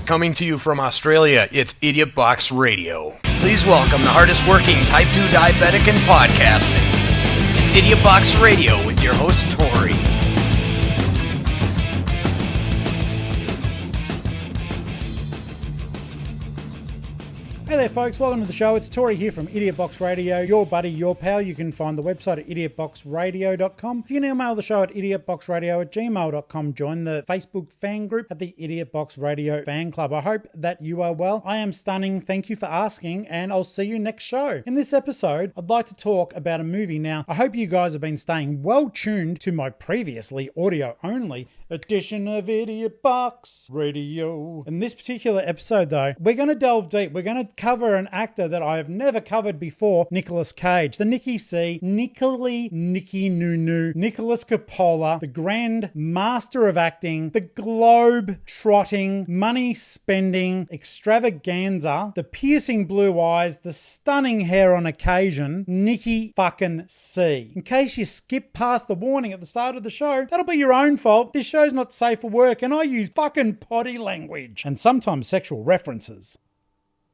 Coming to you from Australia, it's Idiotboxradio. Please welcome the hardest working Type 2 diabetic in podcasting. It's Idiotboxradio with your host, Tori. Hey there folks, welcome to the show. It's Tori here from Idiotboxradio, your buddy, your pal. You can find the website at idiotboxradio.com. You can email the show at idiotboxradio@gmail.com. Join the Facebook fan group at the Idiotboxradio fan club. I hope that you are well. I am stunning, thank you for asking, and I'll see you next show. In this episode, I'd like to talk about a movie. Now, I hope you guys have been staying well tuned to my previously audio only edition of Idiotboxradio. In this particular episode though, we're going to delve deep. We're going to cover an actor that I have never covered before, Nicolas Cage, the Nicky Nunu, Nicolas Coppola, the grand master of acting, the globe-trotting, money-spending extravaganza, the piercing blue eyes, the stunning hair on occasion, Nicky fucking C. In case you skip past the warning at the start of the show, that'll be your own fault. This show's not safe for work and I use fucking potty language and sometimes sexual references.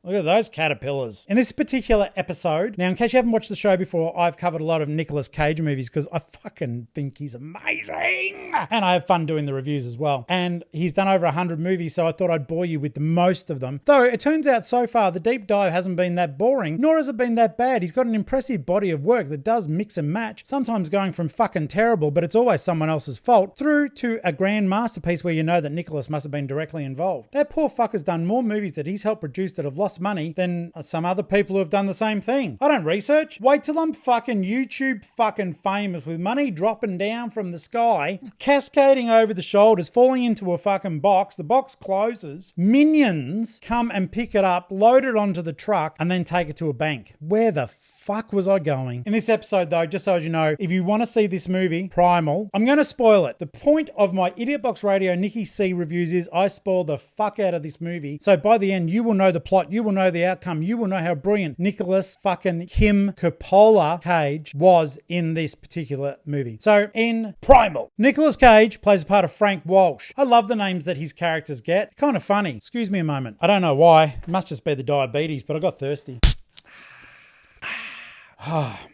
Look at those caterpillars. In this particular episode, now in case you haven't watched the show before, I've covered a lot of Nicolas Cage movies because I fucking think he's amazing. And I have fun doing the reviews as well. And he's done over 100 movies, so I thought I'd bore you with the most of them. Though it turns out so far, the deep dive hasn't been that boring, nor has it been that bad. He's got an impressive body of work that does mix and match, sometimes going from fucking terrible, but it's always someone else's fault, through to a grand masterpiece where you know that Nicolas must have been directly involved. That poor fucker's done more movies that he's helped produce that have lost money than some other people who have done the same thing. I don't research. Wait till I'm fucking YouTube fucking famous with money dropping down from the sky, cascading over the shoulders, falling into a fucking box. The box closes. Minions come and pick it up, load it onto the truck, and then take it to a bank. Where the fuck was I going? In this episode though, just so as you know, if you want to see this movie, Primal, I'm going to spoil it. The point of my Idiotboxradio Nicky C reviews is I spoil the fuck out of this movie. So by the end, you will know the plot, you will know the outcome, you will know how brilliant Nicolas fucking Coppola Cage was in this particular movie. So in Primal, Nicolas Cage plays the part of Frank Walsh. I love the names that his characters get. Kind of funny. Excuse me a moment. I don't know why. It must just be the diabetes, but I got thirsty.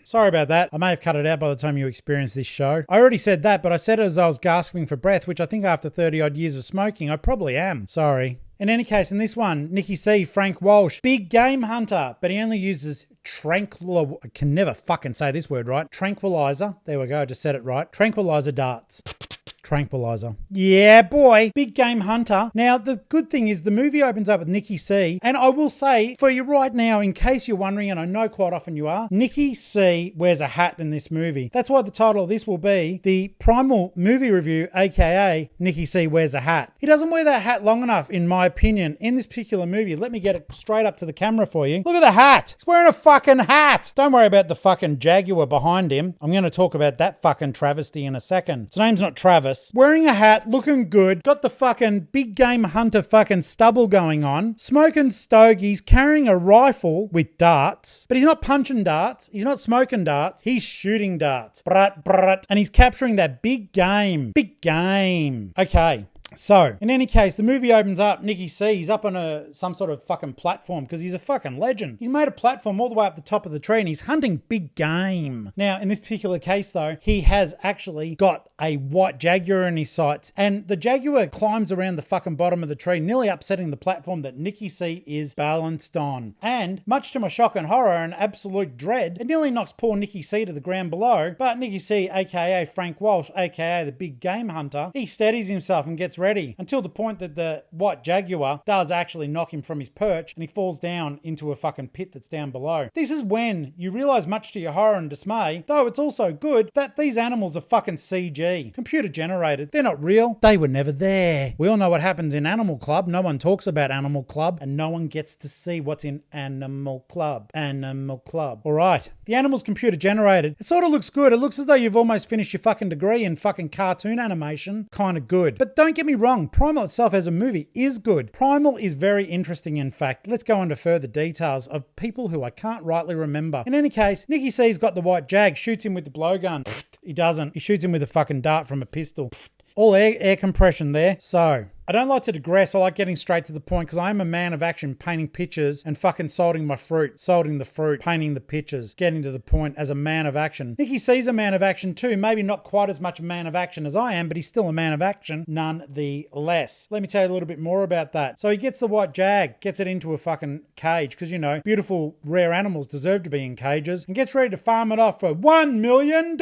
Sorry about that. I may have cut it out by the time you experience this show. I already said that, but I said it as I was gasping for breath, which I think after 30 odd years of smoking, I probably am. Sorry. In any case, in this one, Nicky C, Frank Walsh, big game hunter, but he only uses I can never fucking say this word right. Tranquilizer. There we go. I just said it right. Tranquilizer darts. Tranquilizer. Yeah, boy. Big game hunter. Now, the good thing is the movie opens up with Nicky C. And I will say for you right now, in case you're wondering, and I know quite often you are, Nicky C wears a hat in this movie. That's why the title of this will be the Primal Movie Review, aka Nicky C wears a hat. He doesn't wear that hat long enough, in my opinion, in this particular movie. Let me get it straight up to the camera for you. Look at the hat. He's wearing a fucking hat. Don't worry about the fucking Jaguar behind him. I'm going to talk about that fucking travesty in a second. His name's not Travis. Wearing a hat, looking good, got the fucking big game hunter fucking stubble going on, smoking stogies, carrying a rifle with darts, but he's not punching darts, he's not smoking darts, he's shooting darts. Brat, brat, and he's capturing that big game. Big game. Okay. So, in any case, the movie opens up, Nicky C, he's up on some sort of fucking platform because he's a fucking legend. He's made a platform all the way up the top of the tree and he's hunting big game. Now, in this particular case though, he has actually got a white jaguar in his sights and the jaguar climbs around the fucking bottom of the tree, nearly upsetting the platform that Nicky C is balanced on. And, much to my shock and horror and absolute dread, it nearly knocks poor Nicky C to the ground below, but Nicky C, aka Frank Walsh, aka the big game hunter, he steadies himself and gets ready until the point that the white jaguar does actually knock him from his perch and he falls down into a fucking pit that's down below. This is when you realize, much to your horror and dismay, though it's also good, that these animals are fucking CG, computer generated. They're not real. They were never there. We all know what happens in Animal Club. No one talks about Animal Club and no one gets to see what's in Animal Club. Animal Club. All right. The animal's computer generated. It sort of looks good. It looks as though you've almost finished your fucking degree in fucking cartoon animation. Kind of good. But don't get me wrong. Primal itself as a movie is good. Primal is very interesting, in fact. Let's go into further details of people who I can't rightly remember. In any case, Nicky C's got the white jag, shoots him with the blowgun. He doesn't. He shoots him with a fucking dart from a pistol. All air compression there. So, I don't like to digress. I like getting straight to the point because I am a man of action, painting pictures and fucking salting the fruit, painting the pictures, getting to the point as a man of action. Nicky C's a man of action too. Maybe not quite as much a man of action as I am, but he's still a man of action nonetheless. Let me tell you a little bit more about that. So he gets the white jag, gets it into a fucking cage because, you know, beautiful rare animals deserve to be in cages, and gets ready to farm it off for $1 million.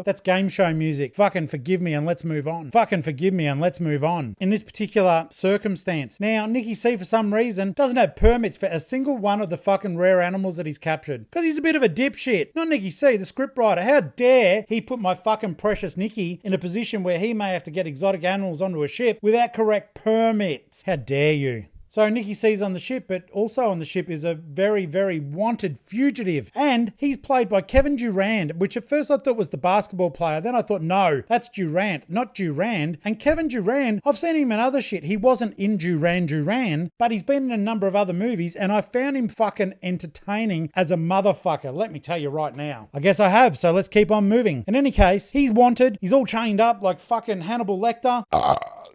That's game show music. Fucking forgive me and let's move on. Fucking forgive me and let's move on. In this particular circumstance. Now, Nicky C, for some reason, doesn't have permits for a single one of the fucking rare animals that he's captured. Because he's a bit of a dipshit. Not Nicky C, the scriptwriter. How dare he put my fucking precious Nicky in a position where he may have to get exotic animals onto a ship without correct permits? How dare you? So Nicky C's on the ship, but also on the ship is a very, very wanted fugitive. And he's played by Kevin Durant, which at first I thought was the basketball player. Then I thought, no, that's Durant, not Durand. And Kevin Durant, I've seen him in other shit. He wasn't in Duran, but he's been in a number of other movies, and I found him fucking entertaining as a motherfucker. Let me tell you right now. I guess I have, so let's keep on moving. In any case, he's wanted. He's all chained up like fucking Hannibal Lecter.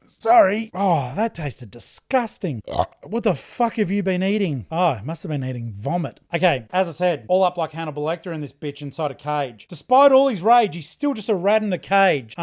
Sorry. Oh, that tasted disgusting. What the fuck have you been eating? Oh, I must have been eating vomit. Okay, as I said, all up like Hannibal Lecter in this bitch inside a cage. Despite all his rage, he's still just a rat in a cage.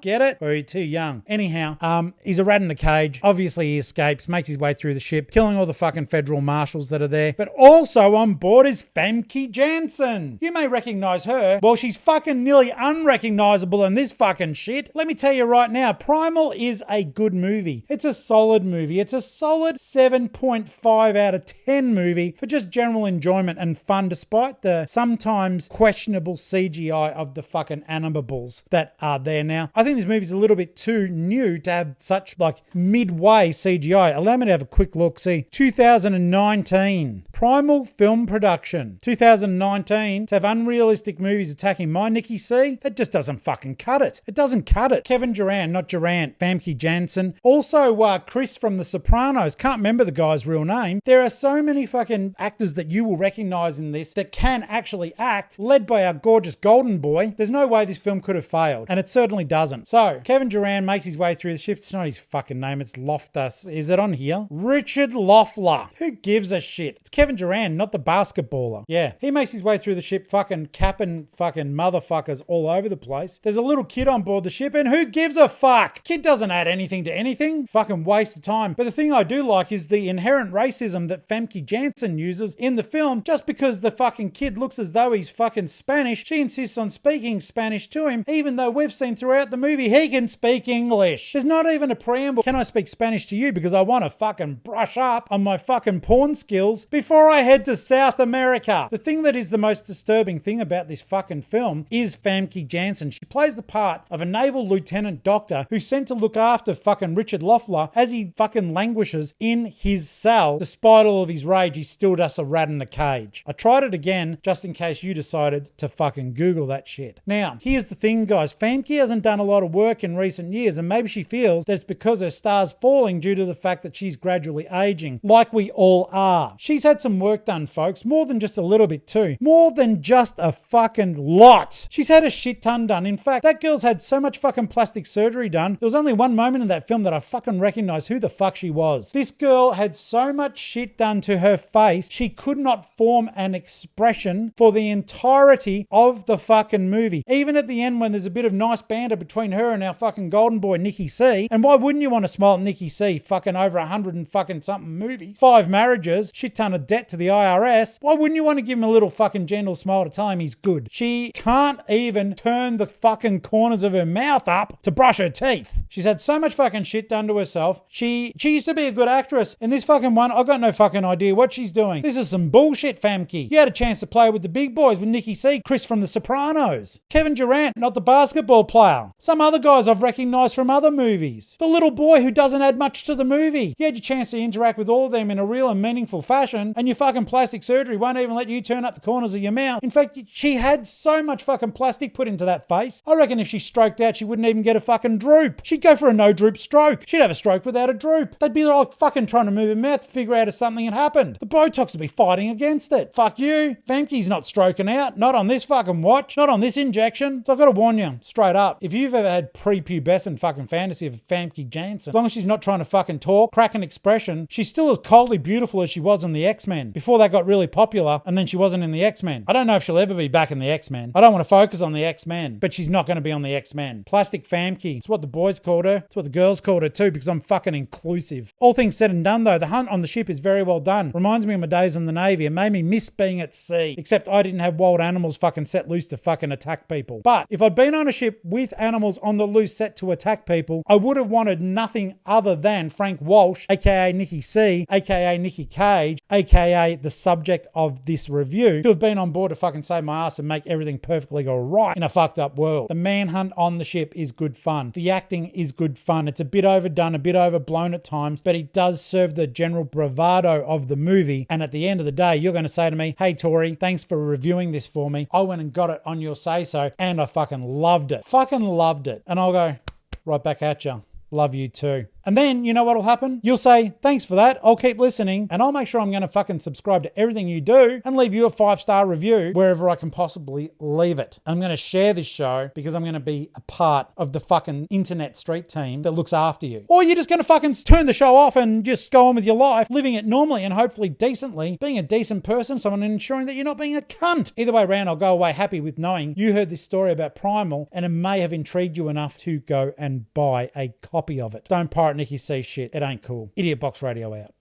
Get it? Or are you too young? Anyhow, he's a rat in a cage. Obviously he escapes, makes his way through the ship, killing all the fucking federal marshals that are there. But also on board is Famke Janssen. You may recognize her. Well, she's fucking nearly unrecognizable in this fucking shit. Let me tell you right now, Primal is a good movie. It's a solid movie. It's a solid 7.5 out of 10 movie for just general enjoyment and fun, despite the sometimes questionable CGI of the fucking animables that are there now. I think this movie's a little bit too new to have such like midway CGI. Allow me to have a quick look. See, 2019 Primal film production. 2019 to have unrealistic movies attacking my Nicky C. That just doesn't fucking cut it. It doesn't cut it. Kevin Durant, not Durant. Famke Janssen. Also, Chris from The Sopranos. Can't remember the guy's real name. There are so many fucking actors that you will recognize in this that can actually act, led by our gorgeous golden boy. There's no way this film could have failed, and it certainly doesn't. So, Kevin Durant makes his way through the ship. It's not his fucking name, it's Loftus. Is it on here? Richard Loeffler. Who gives a shit? It's Kevin Durant, not the basketballer. Yeah, he makes his way through the ship, fucking capping fucking motherfuckers all over the place. There's a little kid on board the ship, and who gives a fuck? Kid doesn't add anything to anything. Fucking waste of time. But the thing I do like is the inherent racism that Famke Janssen uses in the film. Just because the fucking kid looks as though he's fucking Spanish, she insists on speaking Spanish to him, even though we've seen throughout the movie he can speak English. There's not even a preamble. Can I speak Spanish to you because I want to fucking brush up on my fucking porn skills before I head to South America? The thing that is the most disturbing thing about this fucking film is Famke Janssen. She plays the part of a naval lieutenant doctor who's sent to look after fucking Richard Loeffler as he fucking languishes in his cell. Despite all of his rage, he's still just a rat in a cage. I tried it again just in case you decided to fucking Google that shit. Now, here's the thing, guys. Famke hasn't done a lot of work in recent years, and maybe she feels that it's because her star's falling due to the fact that she's gradually aging, like we all are. She's had some work done, folks. More than just a little bit too. More than just a fucking lot. She's had a shit ton done. In fact, that girl's had so much fucking plastic surgery done. There was only one moment in that film that I fucking recognized who the fuck she was. This girl had so much shit done to her face, she could not form an expression for the entirety of the fucking movie. Even at the end when there's a bit of nice banter between her and our fucking golden boy Nicky C. And why wouldn't you want to smile at Nicky C? Fucking over 100 and fucking something movies, 5 marriages, shit ton of debt to the IRS. Why wouldn't you want to give him a little fucking gentle smile to tell him he's good? She can't even turn the fucking corners of her mouth up to brush her teeth. She's had so much fucking shit done to herself. She used to be a good actress. In this fucking one, I got no fucking idea what she's doing. This is some bullshit, Famke. You had a chance to play with the big boys with Nicky C, Chris from The Sopranos. Kevin Durant, not the basketball player. Some other guys I've recognized from other movies. The little boy who doesn't add much to the movie. You had your chance to interact with all of them in a real and meaningful fashion, and your fucking plastic surgery won't even let you turn up the corners of your mouth. In fact, she had so much fucking plastic put into that face. I reckon if she stroked out, she wouldn't even get a fucking droop. She'd go for a no droop stroke. She'd have a stroke without a droop. They'd be like fucking trying to move her mouth to figure out if something had happened. The Botox would be fighting against it. Fuck you. Famke's not stroking out. Not on this fucking watch. Not on this injection. So I've got to warn you, straight up, if you've ever had prepubescent fucking fantasy of Famke Janssen, as long as she's not trying to fucking talk, crack an expression, she's still as coldly beautiful as she was in the X-Men. Before that got really popular, and then she wasn't in the X-Men. I don't know if she'll ever be back in the X-Men. I don't want to focus on the X-Men, but she's not going to be on the X-Men. Plastic Famke. It's what the boys called her. It's what the girls called her too, because I'm fucking inclusive. All things said and done though, the hunt on the ship is very well done. Reminds me of my days in the Navy. It made me miss being at sea. Except I didn't have wild animals fucking set loose to fucking attack people. But if I'd been on a ship with animals on the loose set to attack people, I would have wanted nothing other than Frank Walsh, aka Nicky C, aka Nicky Cage, aka the subject of this review, to have been on board to fucking save my ass and make everything perfectly go right in a fucked up world. The manhunt on the ship is good fun. The acting is good fun. It's a bit overdone, a bit overblown at times, but it does serve the general bravado of the movie. And at the end of the day, you're going to say to me, hey Tori, thanks for reviewing this for me. I went and got it on your say-so and I fucking loved it. Fucking loved it. And I'll go right back at you. Love you too. And then, you know what'll happen? You'll say, thanks for that. I'll keep listening and I'll make sure I'm going to fucking subscribe to everything you do and leave you a 5-star review wherever I can possibly leave it. I'm going to share this show because I'm going to be a part of the fucking internet street team that looks after you. Or you're just going to fucking turn the show off and just go on with your life, living it normally and hopefully decently, being a decent person, someone ensuring that you're not being a cunt. Either way around, I'll go away happy with knowing you heard this story about Primal and it may have intrigued you enough to go and buy a copy of it. Don't pirate Nicky C shit. It ain't cool. Idiot Box Radio out.